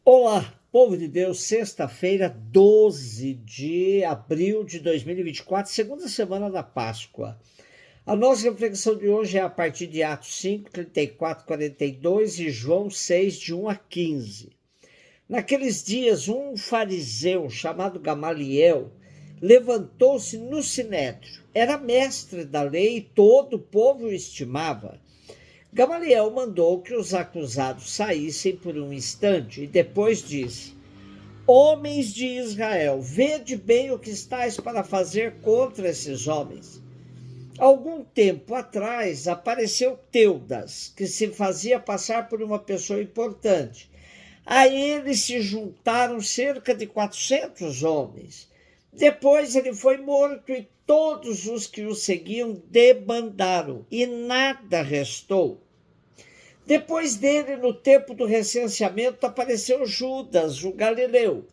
Olá, povo de Deus, sexta-feira, 12 de abril de 2024, segunda semana da Páscoa. A nossa reflexão de hoje é a partir de Atos 5, 34, 42 e João 6, de 1 a 15. Naqueles dias, um fariseu chamado Gamaliel levantou-se no sinédrio. Era mestre da lei e todo o povo o estimava. Gamaliel mandou que os acusados saíssem por um instante e depois disse: Homens de Israel, vede bem o que estáis para fazer contra esses homens. Algum tempo atrás apareceu Teudas, que se fazia passar por uma pessoa importante. A ele se juntaram cerca de 400 homens. Depois ele foi morto e todos os que o seguiam debandaram e nada restou. Depois dele, no tempo do recenseamento, apareceu Judas, o galileu,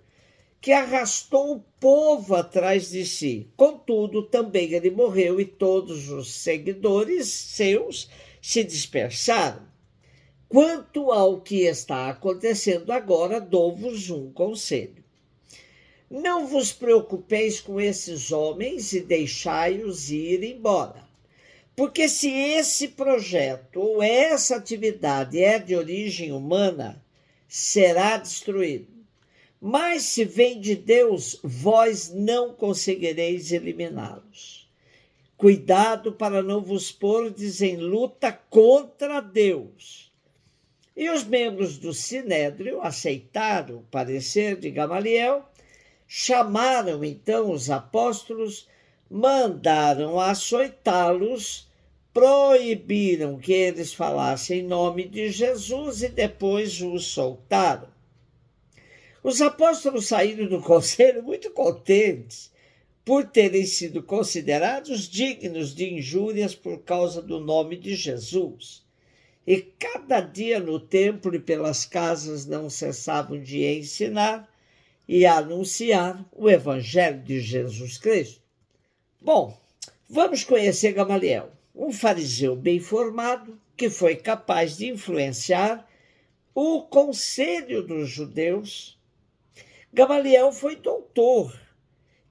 que arrastou o povo atrás de si. Contudo, também ele morreu e todos os seguidores seus se dispersaram. Quanto ao que está acontecendo agora, dou-vos um conselho. Não vos preocupeis com esses homens e deixai-os ir embora. Porque se esse projeto ou essa atividade é de origem humana, será destruído. Mas se vem de Deus, vós não conseguireis eliminá-los. Cuidado para não vos pordes em luta contra Deus. E os membros do Sinédrio aceitaram o parecer de Gamaliel, chamaram então os apóstolos, mandaram açoitá-los, proibiram que eles falassem em nome de Jesus e depois os soltaram. Os apóstolos saíram do conselho muito contentes por terem sido considerados dignos de injúrias por causa do nome de Jesus. E cada dia no templo e pelas casas não cessavam de ensinar e anunciar o evangelho de Jesus Cristo. Bom, vamos conhecer Gamaliel, um fariseu bem formado que foi capaz de influenciar o conselho dos judeus. Gamaliel foi doutor,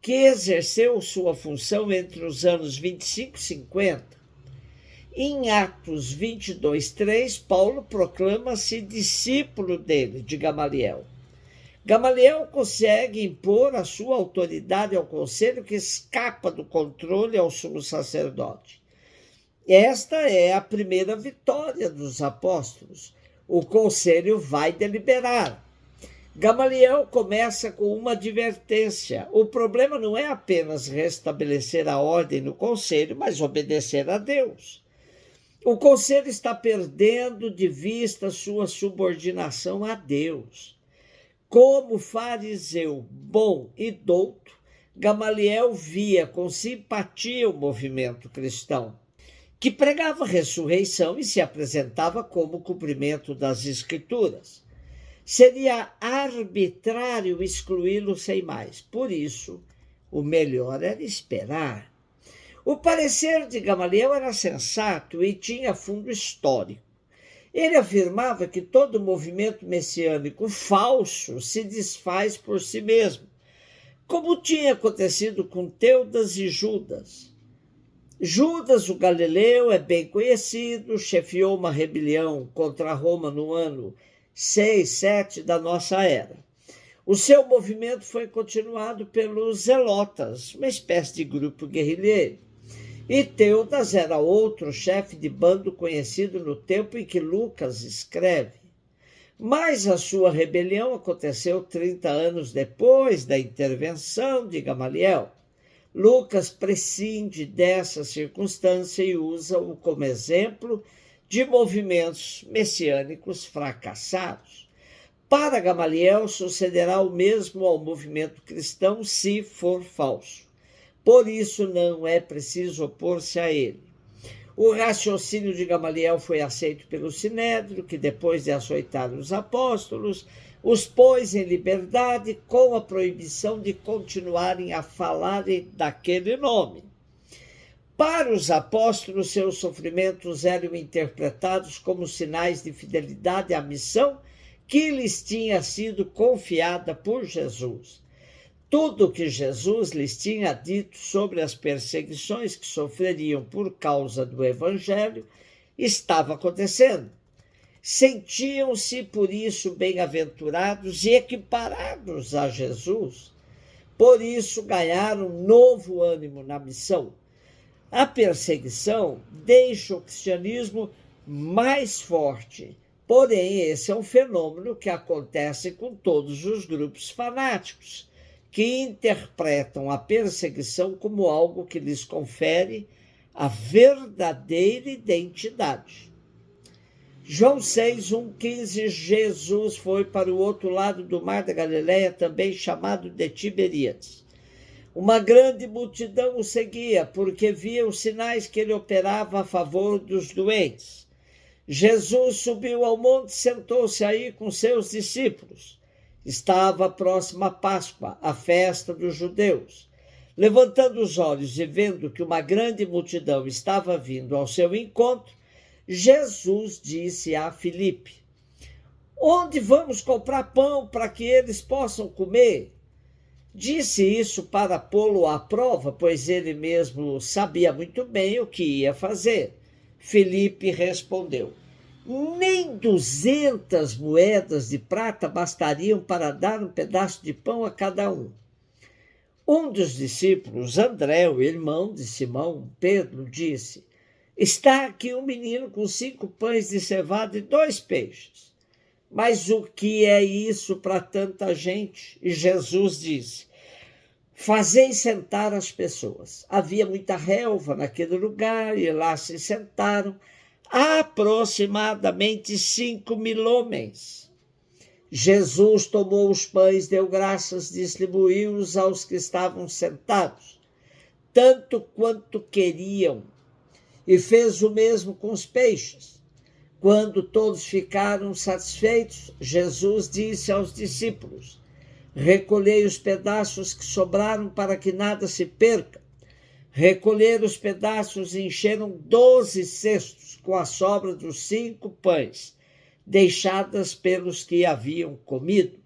que exerceu sua função entre os anos 25 e 50. Em Atos 22, 3, Paulo proclama-se discípulo dele, de Gamaliel. Gamaliel consegue impor a sua autoridade ao conselho que escapa do controle ao sumo sacerdote. Esta é a primeira vitória dos apóstolos. O conselho vai deliberar. Gamaliel começa com uma advertência. O problema não é apenas restabelecer a ordem no conselho, mas obedecer a Deus. O conselho está perdendo de vista sua subordinação a Deus. Como fariseu bom e douto, Gamaliel via com simpatia o movimento cristão, que pregava a ressurreição e se apresentava como cumprimento das Escrituras. Seria arbitrário excluí-lo sem mais. Por isso, o melhor era esperar. O parecer de Gamaliel era sensato e tinha fundo histórico. Ele afirmava que todo movimento messiânico falso se desfaz por si mesmo, como tinha acontecido com Teudas e Judas. Judas, o galileu, é bem conhecido, chefiou uma rebelião contra Roma no ano 6, 7 da nossa era. O seu movimento foi continuado pelos zelotas, uma espécie de grupo guerrilheiro. E Teudas era outro chefe de bando conhecido no tempo em que Lucas escreve. Mas a sua rebelião aconteceu 30 anos depois da intervenção de Gamaliel. Lucas prescinde dessa circunstância e usa-o como exemplo de movimentos messiânicos fracassados. Para Gamaliel, sucederá o mesmo ao movimento cristão se for falso. Por isso, não é preciso opor-se a ele. O raciocínio de Gamaliel foi aceito pelo Sinédrio, que depois de açoitar os apóstolos, os pôs em liberdade com a proibição de continuarem a falar daquele nome. Para os apóstolos, seus sofrimentos eram interpretados como sinais de fidelidade à missão que lhes tinha sido confiada por Jesus. Tudo o que Jesus lhes tinha dito sobre as perseguições que sofreriam por causa do Evangelho estava acontecendo. Sentiam-se, por isso, bem-aventurados e equiparados a Jesus. Por isso, ganharam novo ânimo na missão. A perseguição deixa o cristianismo mais forte. Porém, esse é um fenômeno que acontece com todos os grupos fanáticos, que interpretam a perseguição como algo que lhes confere a verdadeira identidade. João 6, 1, 15, Jesus foi para o outro lado do mar da Galileia, também chamado de Tiberíades. Uma grande multidão o seguia, porque via os sinais que ele operava a favor dos doentes. Jesus subiu ao monte e sentou-se aí com seus discípulos. Estava próxima a Páscoa, a festa dos judeus. Levantando os olhos e vendo que uma grande multidão estava vindo ao seu encontro, Jesus disse a Filipe: onde vamos comprar pão para que eles possam comer? Disse isso para pô-lo à prova, pois ele mesmo sabia muito bem o que ia fazer. Filipe respondeu: nem 200 moedas de prata bastariam para dar um pedaço de pão a cada um. Um dos discípulos, André, o irmão de Simão, Pedro, disse: está aqui um menino com 5 pães de cevada e 2 peixes. Mas o que é isso para tanta gente? E Jesus disse: fazei sentar as pessoas. Havia muita relva naquele lugar e lá se sentaram aproximadamente 5.000 homens. Jesus tomou os pães, deu graças, distribuiu-os aos que estavam sentados, tanto quanto queriam, e fez o mesmo com os peixes. Quando todos ficaram satisfeitos, Jesus disse aos discípulos: recolhei os pedaços que sobraram para que nada se perca. Recolheram os pedaços e encheram 12 cestos com a sobra dos 5 pães, deixadas pelos que haviam comido.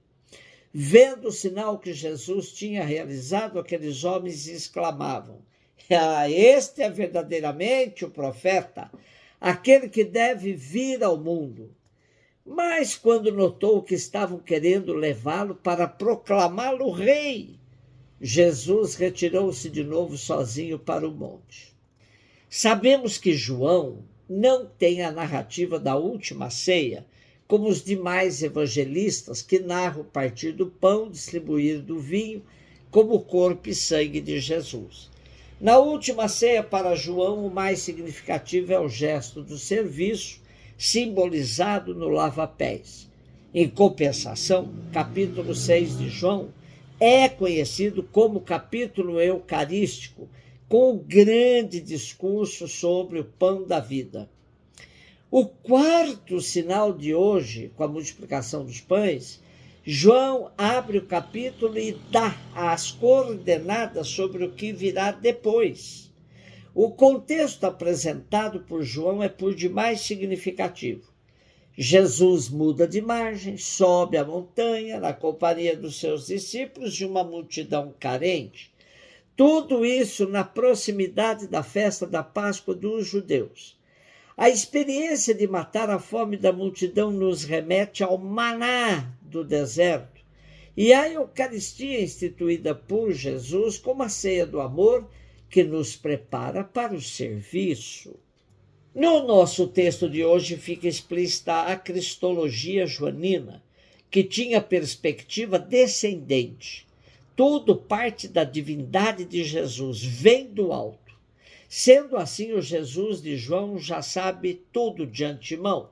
Vendo o sinal que Jesus tinha realizado, aqueles homens exclamavam: este é verdadeiramente o profeta, aquele que deve vir ao mundo. Mas quando notou que estavam querendo levá-lo para proclamá-lo rei, Jesus retirou-se de novo sozinho para o monte. Sabemos que João não tem a narrativa da última ceia, como os demais evangelistas que narram o partir do pão, distribuir do vinho, como o corpo e sangue de Jesus. Na última ceia, para João, o mais significativo é o gesto do serviço, simbolizado no lava-pés. Em compensação, capítulo 6 de João é conhecido como capítulo eucarístico, com o grande discurso sobre o pão da vida. O quarto sinal de hoje, com a multiplicação dos pães, João abre o capítulo e dá as coordenadas sobre o que virá depois. O contexto apresentado por João é por demais significativo. Jesus muda de margem, sobe a montanha na companhia dos seus discípulos e uma multidão carente. Tudo isso na proximidade da festa da Páscoa dos judeus. A experiência de matar a fome da multidão nos remete ao maná do deserto e à Eucaristia instituída por Jesus como a ceia do amor que nos prepara para o serviço. No nosso texto de hoje fica explícita a cristologia joanina, que tinha perspectiva descendente. Tudo parte da divindade de Jesus, vem do alto. Sendo assim, o Jesus de João já sabe tudo de antemão.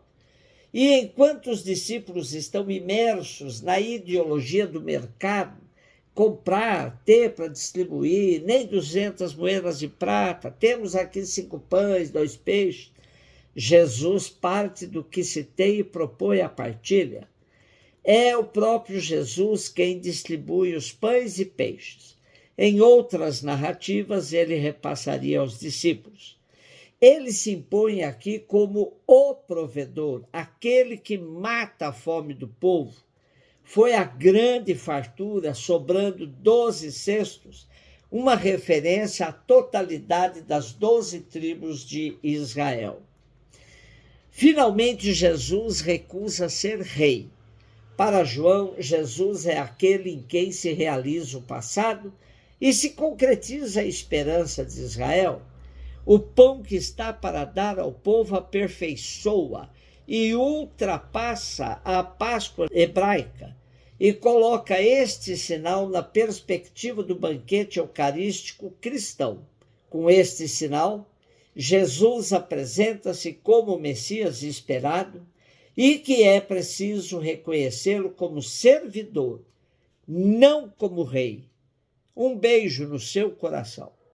E enquanto os discípulos estão imersos na ideologia do mercado, comprar, ter para distribuir, nem 200 moedas de prata, temos aqui 5 pães, 2 peixes, Jesus parte do que se tem e propõe a partilha. É o próprio Jesus quem distribui os pães e peixes. Em outras narrativas, ele repassaria aos discípulos. Ele se impõe aqui como o provedor, aquele que mata a fome do povo. Foi a grande fartura, sobrando 12 cestos, uma referência à totalidade das 12 tribos de Israel. Finalmente, Jesus recusa ser rei. Para João, Jesus é aquele em quem se realiza o passado e se concretiza a esperança de Israel. O pão que está para dar ao povo aperfeiçoa e ultrapassa a Páscoa hebraica e coloca este sinal na perspectiva do banquete eucarístico cristão. Com este sinal, Jesus apresenta-se como o Messias esperado e que é preciso reconhecê-lo como servidor, não como rei. Um beijo no seu coração.